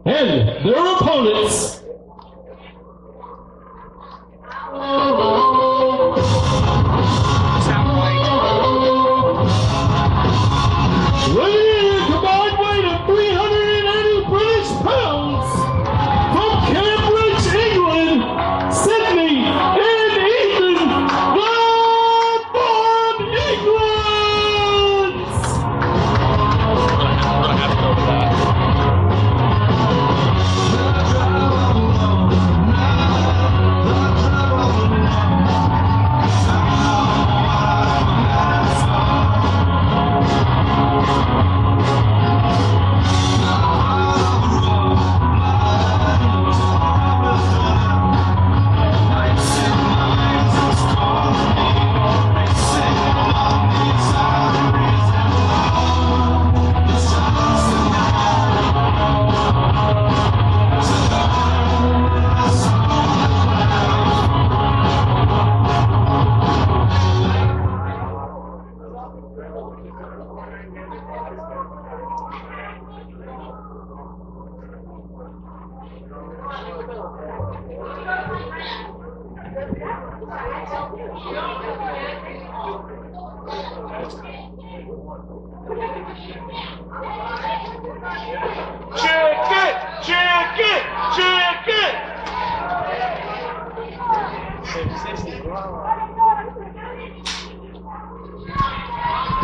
and their opponents. Weighing in a combined weight of 380 British pounds, from Cambridge, England, Sydney, and Ethan, the Von Engelands!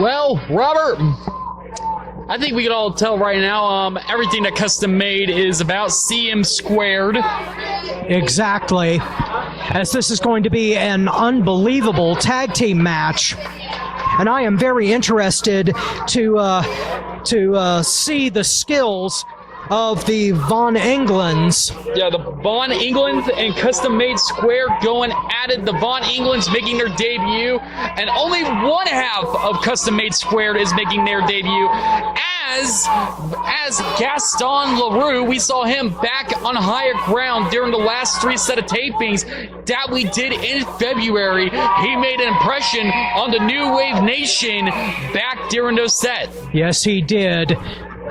Well, Robert, I think we can all tell right now everything that Custom Made is about CM squared. Exactly. As this is going to be an unbelievable tag team match. And I am very interested to see the skills of the Von Engelands. Yeah, the Von Engelands and Custom Made Square going at it. The Von Engelands making their debut, and only one half of Custom Made Squared is making their debut. As Gaston LaRue, we saw him back on higher ground during the last 3 set of tapings that we did in February. He made an impression on the New Wave Nation back during those sets. Yes, he did.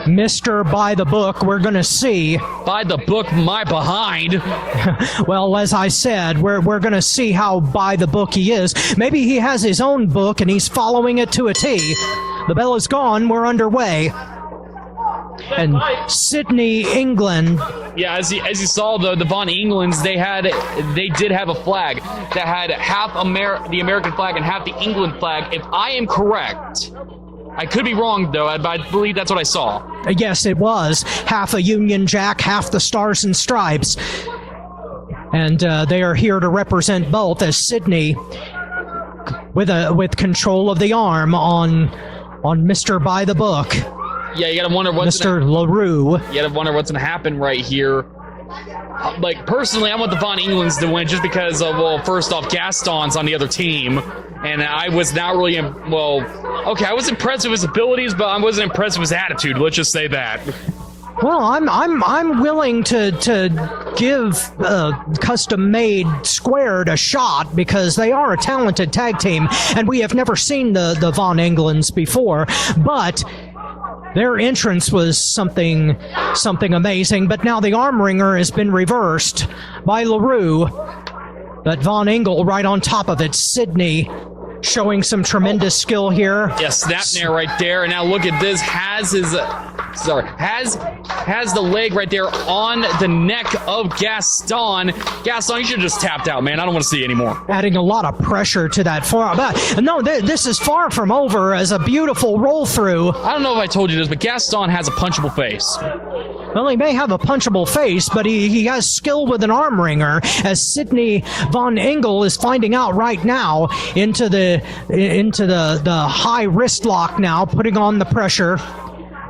Mr. By the Book, we're going to see. By the book, my behind. Well, as I said, we're going to see how by the book he is. Maybe he has his own book and he's following it to a T. The bell is gone. We're underway. And Sydney, England. Yeah, as you saw, the Von Engelands, they did have a flag that had half the American flag and half the England flag. If I am correct, I could be wrong though, but I believe that's what I saw. Yes, it was half a Union Jack, half the Stars and Stripes, and they are here to represent both. As Sydney, with control of the arm on Mr. By the Book. Yeah, you gotta wonder what's Mr. LaRue. You gotta wonder what's gonna happen right here. Like, personally, I want the Von Engelands to win just because of, well, first off, Gaston's on the other team, and I was not really, I was impressed with his abilities, but I wasn't impressed with his attitude, let's just say that. Well, I'm willing to give Custom Made Squared a shot because they are a talented tag team, and we have never seen the Von Engelands before, but their entrance was something amazing. But now the arm wringer has been reversed by LaRue, but Von Engel right on top of it. Sydney showing some tremendous skill here. Yeah, snap nair right there, and now look at this. Has the leg right there on the neck of Gaston. Gaston, you should have just tapped out, man. I don't want to see anymore. Adding a lot of pressure to that forearm. But no, this is far from over as a beautiful roll through. I don't know if I told you this, but Gaston has a punchable face. Well, he may have a punchable face, but he has skill with an arm wringer, as Sydney Von Engel is finding out right now into the high wrist lock now, putting on the pressure.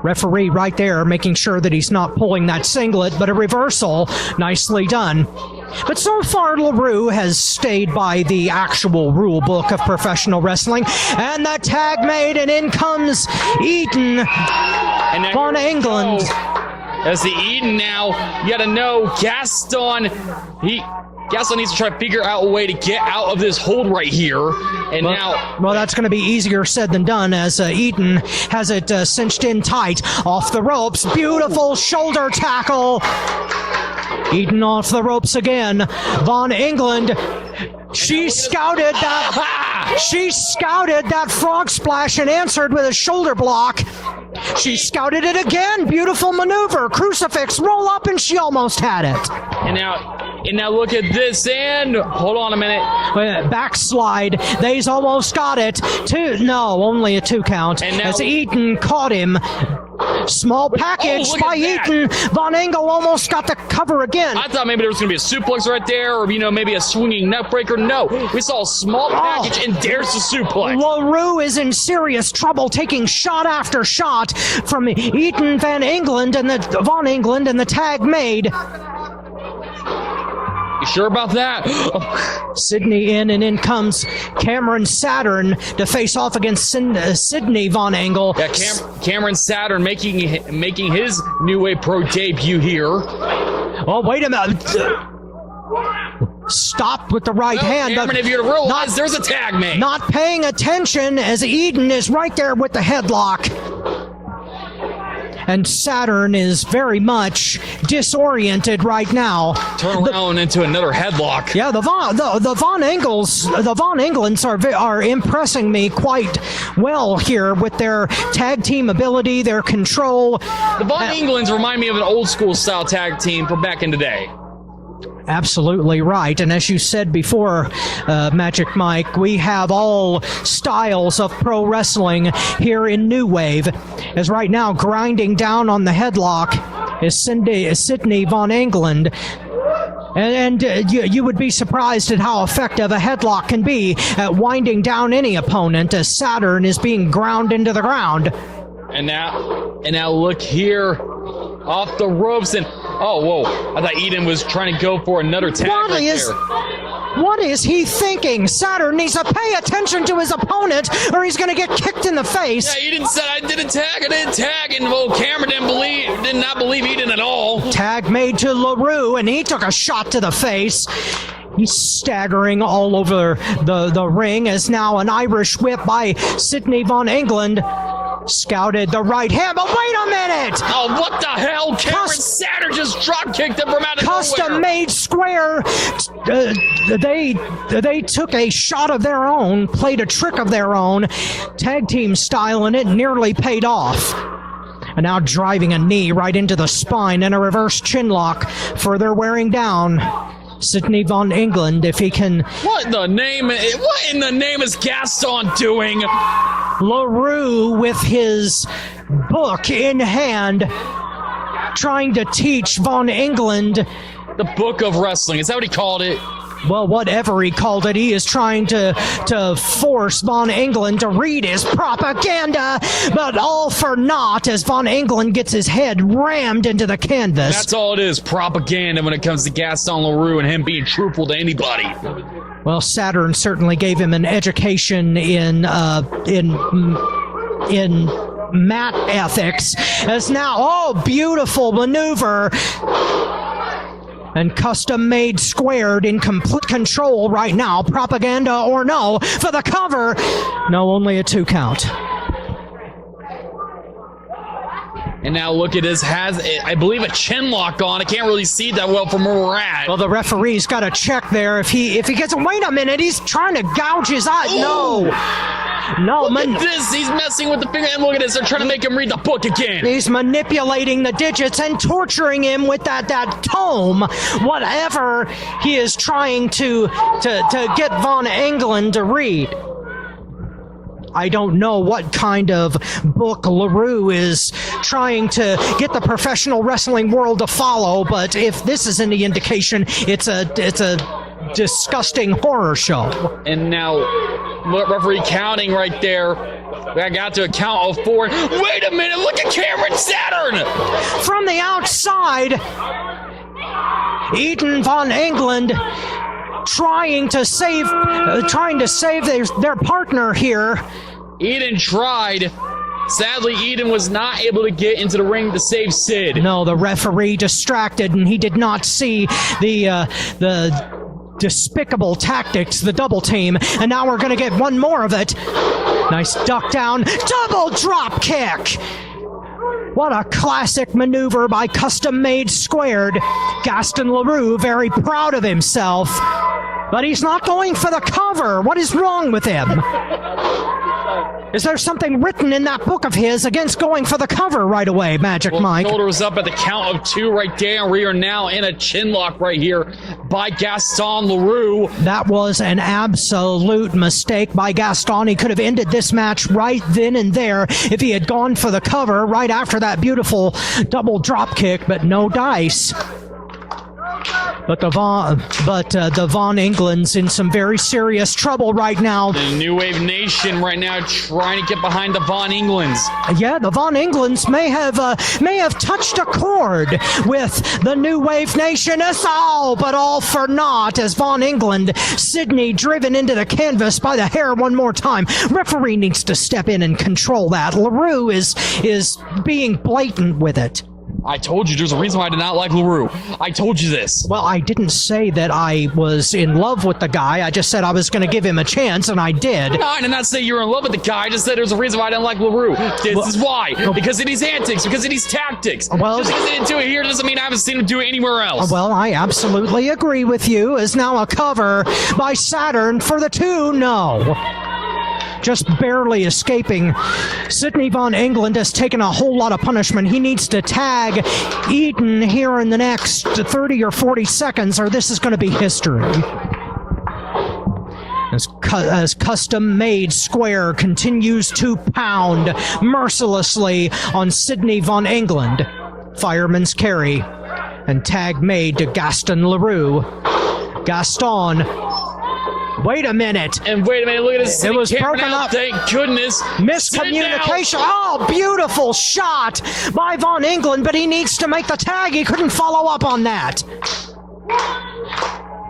Referee right there making sure that he's not pulling that singlet, but a reversal. Nicely done. But so far, LaRue has stayed by the actual rule book of professional wrestling. And the tag made, and in comes Eden Von England. As the Eden now, you gotta know, Gaston, Gaston needs to try to figure out a way to get out of this hold right here. And well, that's going to be easier said than done as Eaton has it cinched in tight off the ropes. Beautiful shoulder tackle. Eaton off the ropes again. Von England. She scouted that frog splash and answered with a shoulder block. She scouted it again. Beautiful maneuver. Crucifix roll up, and she almost had it. And now look at this, and hold on a minute. Backslide. They's almost got it. Only a 2 count. And now, as Eaton caught him. Small package by Eaton. Von Engel almost got the cover again. I thought maybe there was going to be a suplex right there, or maybe a swinging neck breaker. No, we saw a small package and dares to suplex. LaRue is in serious trouble, taking shot after shot from Eaton Von England and the tag made. You sure about that? Sydney in comes Cameron Saturn to face off against Sydney Von Engel. Yeah, Cameron Saturn making his New Wave Pro debut here. Oh, wait a minute. Stopped with the right hand. Cameron, if you realize there's a tag made. Not paying attention as Eden is right there with the headlock. And Saturn is very much disoriented right now. Turn around into another headlock. Yeah, the Von Englands are impressing me quite well here with their tag team ability, their control. The Von Englands remind me of an old school style tag team from back in the day. Absolutely right. And as you said before, Magic Mike, we have all styles of pro wrestling here in New Wave. As right now, grinding down on the headlock is Sydney Von England. And you would be surprised at how effective a headlock can be at winding down any opponent as Saturn is being ground into the ground. And now look here, off the ropes, and oh, whoa! I thought Eden was trying to go for another tag What is he thinking? Saturn needs to pay attention to his opponent, or he's going to get kicked in the face. Yeah, Eden said I didn't tag, and well, Cameron did not believe Eden at all. Tag made to LaRue, and he took a shot to the face. He's staggering all over the ring as now an Irish whip by Sydney Von England. Scouted the right hand, but wait a minute! Oh, what the hell? Cameron Saturn just drop kicked him from out of nowhere. Custom made square. They took a shot of their own, played a trick of their own, tag team style, and it nearly paid off. And now driving a knee right into the spine and a reverse chin lock, further wearing down Sydney Von England, if he can. What in the name is Gaston doing? LaRue with his book in hand, trying to teach Von England. The Book of Wrestling, is that what he called it? Well, whatever he called it, he is trying to force Von England to read his propaganda, but all for naught as Von England gets his head rammed into the canvas. That's all it is, propaganda when it comes to Gaston LaRue and him being truthful to anybody. Well, Saturn certainly gave him an education in mat ethics. As now, beautiful maneuver. And custom made squared in complete control right now. Propaganda or no for the cover. No, only a 2 count. And now look at this, I believe, a chin lock on. I can't really see that well from where we're at. Well, the referee's got to check there. If he gets, wait a minute, he's trying to gouge his eye. Ooh. No, look at this. He's messing with the finger. And look at this. They're trying to make him read the book again. He's manipulating the digits and torturing him with that tome. Whatever he is trying to get Von England to read. I don't know what kind of book LaRue is trying to get the professional wrestling world to follow, but if this is any indication, it's a disgusting horror show. And now, referee counting right there. I got to a count of 4. Wait a minute, look at Cameron Saturn! From the outside, Eden Von England trying to save their partner here. Eden tried. Sadly, Eden was not able to get into the ring to save Sid. No, the referee distracted, and he did not see the despicable tactics, the double team, and now we're going to get one more of it. Nice duck down, double drop kick. What a classic maneuver by Custom Made Squared. Gaston Leroux very proud of himself, but he's not going for the cover. What is wrong with him? Is there something written in that book of his against going for the cover right away, Magic Mike? Shoulders up at the count of 2 right there. We are now in a chin lock right here by Gaston Leroux. That was an absolute mistake by Gaston. He could have ended this match right then and there if he had gone for the cover right after that beautiful double drop kick, but no dice. But the Von Engelands in some very serious trouble right now. The New Wave Nation right now trying to get behind the Von Engelands. Yeah, the Von Engelands may have touched a chord with the New Wave Nation. It's all but all for naught as Von England, Sydney driven into the canvas by the hair one more time. Referee needs to step in and control that. LaRue is being blatant with it. I told you there's a reason why I did not like LaRue. I told you this. Well, I didn't say that I was in love with the guy. I just said I was going to give him a chance, and I did. No, I did not say you were in love with the guy. I just said there's a reason why I didn't like LaRue. This is why. Because of these antics. Because of these tactics. Well, just because he didn't do it here doesn't mean I haven't seen him do it anywhere else. Well, I absolutely agree with you. Is now a cover by Saturn for the 2. No. Just barely escaping. Sidney Von England has taken a whole lot of punishment. He needs to tag Eden here in the next 30 or 40 seconds, or this is going to be history. As Custom Made Square continues to pound mercilessly on Sidney Von England. Fireman's carry and tag made to Gaston Leroux. Gaston. Wait a minute. And wait a minute, look at this. It was broken out, up. Thank goodness. Miscommunication. Oh, beautiful shot by Von England, but he needs to make the tag. He couldn't follow up on that.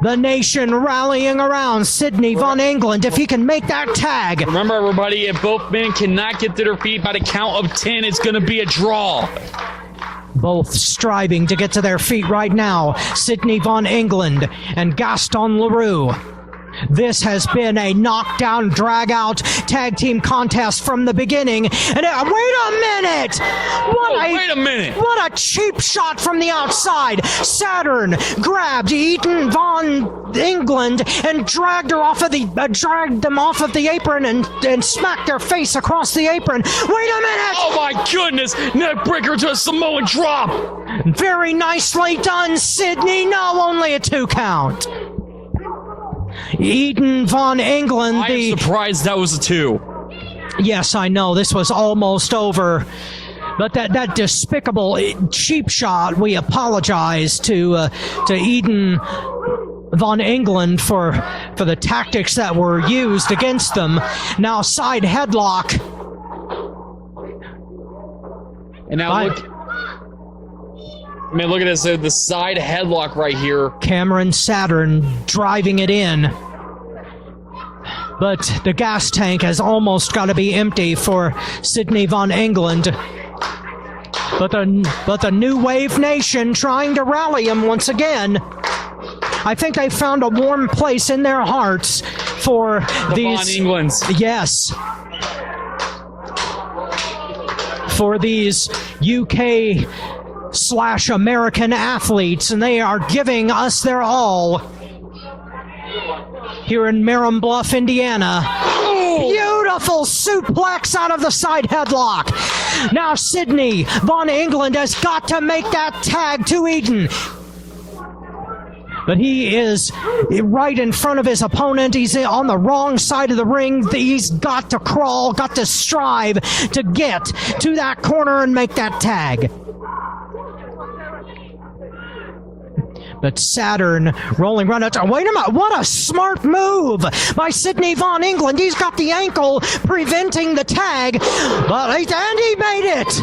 The nation rallying around Sidney Von England if he can make that tag. Remember, everybody, if both men cannot get to their feet by the count of 10, it's going to be a draw. Both striving to get to their feet right now. Sidney Von England and Gaston Leroux. This has been a knockdown, drag-out tag team contest from the beginning. And wait a minute! Wait a minute! What a cheap shot from the outside! Saturn grabbed Eden Von England and dragged them off of the apron and smacked their face across the apron. Wait a minute! Oh my goodness! Neck breaker to a Samoan drop! Very nicely done, Sidney. No, only a 2 count. Eden Von England. I'm surprised that was a 2. Yes, I know. This was almost over. But that despicable cheap shot, we apologize to Eden Von England for the tactics that were used against them. Now side headlock. And now look. I mean, look at this, the side headlock right here. Cameron Saturn driving it in. But the gas tank has almost got to be empty for Sidney Von England. But the New Wave Nation trying to rally him once again. I think they found a warm place in their hearts for these Von Englands. Yes. For these UK/American athletes, and they are giving us their all here in Merom, Bluff, Indiana. Beautiful suplex out of the side headlock. Now Sidney Von England has got to make that tag to Eden. But he is right in front of his opponent. He's on the wrong side of the ring. He's got to crawl, got to strive to get to that corner and make that tag. But Saturn rolling right out. Wait a minute. What a smart move by Sidney Von England. He's got the ankle preventing the tag. And he made it.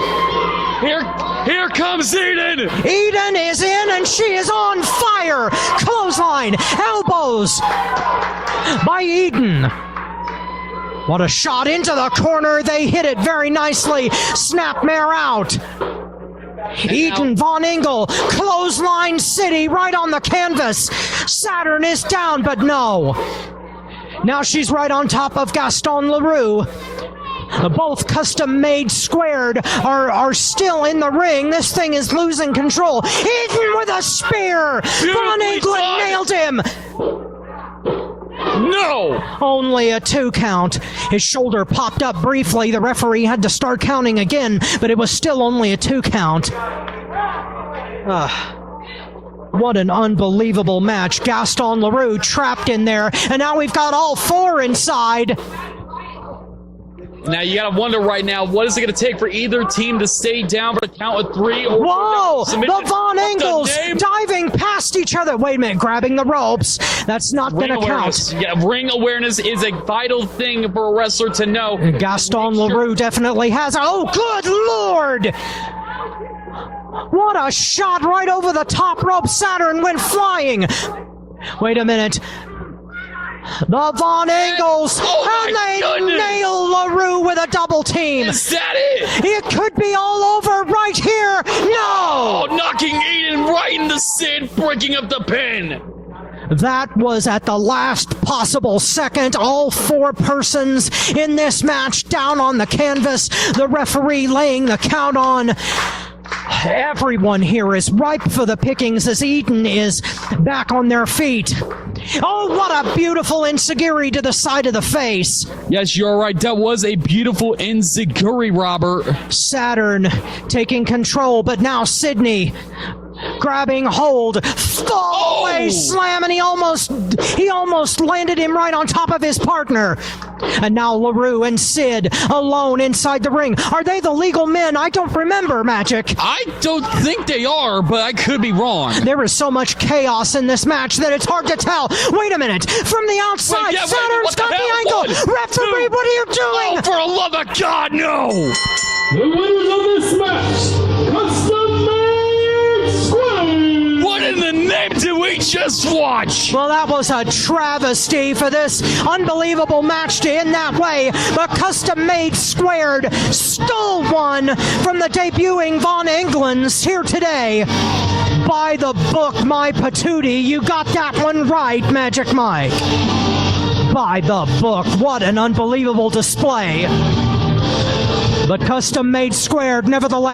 Here comes Eden. Eden is in and she is on fire. Clothesline. Elbows by Eden. What a shot into the corner. They hit it very nicely. Snapmare out. Eaton Von Engel, clothesline city right on the canvas. Saturn is down, but no. Now she's right on top of Gaston Leroux. Both custom-made squared are still in the ring. This thing is losing control. Eaton with a spear. Von England nailed him. No! Only a 2 count. His shoulder popped up briefly. The referee had to start counting again, but it was still only a 2 count. What an unbelievable match. Gaston Leroux trapped in there, and now we've got all 4 inside. Now you gotta wonder right now, what is it gonna take for either team to stay down for a count of 3? Or whoa! The Von Engels diving past each other. Wait a minute, grabbing the ropes. That's not gonna count. Yeah, ring awareness is a vital thing for a wrestler to know. Gaston Leroux definitely has. Oh, good Lord! What a shot right over the top rope. Saturn went flying. Wait a minute. The Von Engels, and they nail LaRue with a double team. Is that it? It could be all over right here. No! Oh, knocking Eden right in the sand, breaking up the pin. That was at the last possible second. All 4 persons in this match down on the canvas. The referee laying the count on. Everyone here is ripe for the pickings as Eaton is back on their feet. Oh, what a beautiful enziguri to the side of the face. Yes, you're right. That was a beautiful enziguri, Robert. Saturn taking control, but now Sydney grabbing hold. Fall away slam, and he almost landed him right on top of his partner. And now LaRue and Sid alone inside the ring. Are they the legal men? I don't remember, Magic. I don't think they are, but I could be wrong. There is so much chaos in this match that it's hard to tell. Wait a minute. From the outside, Saturn's got the angle. Referee, what are you doing? Oh, for the love of God, no! The winners of this match, Custom Made Squared. What in the name did we just watch? Well, that was a travesty for this unbelievable match to end that way. But Custom Made Squared stole one from the debuting Von Englands here today. By the book, my patootie. You got that one right, Magic Mike. By the book. What an unbelievable display. But Custom Made Squared, nevertheless.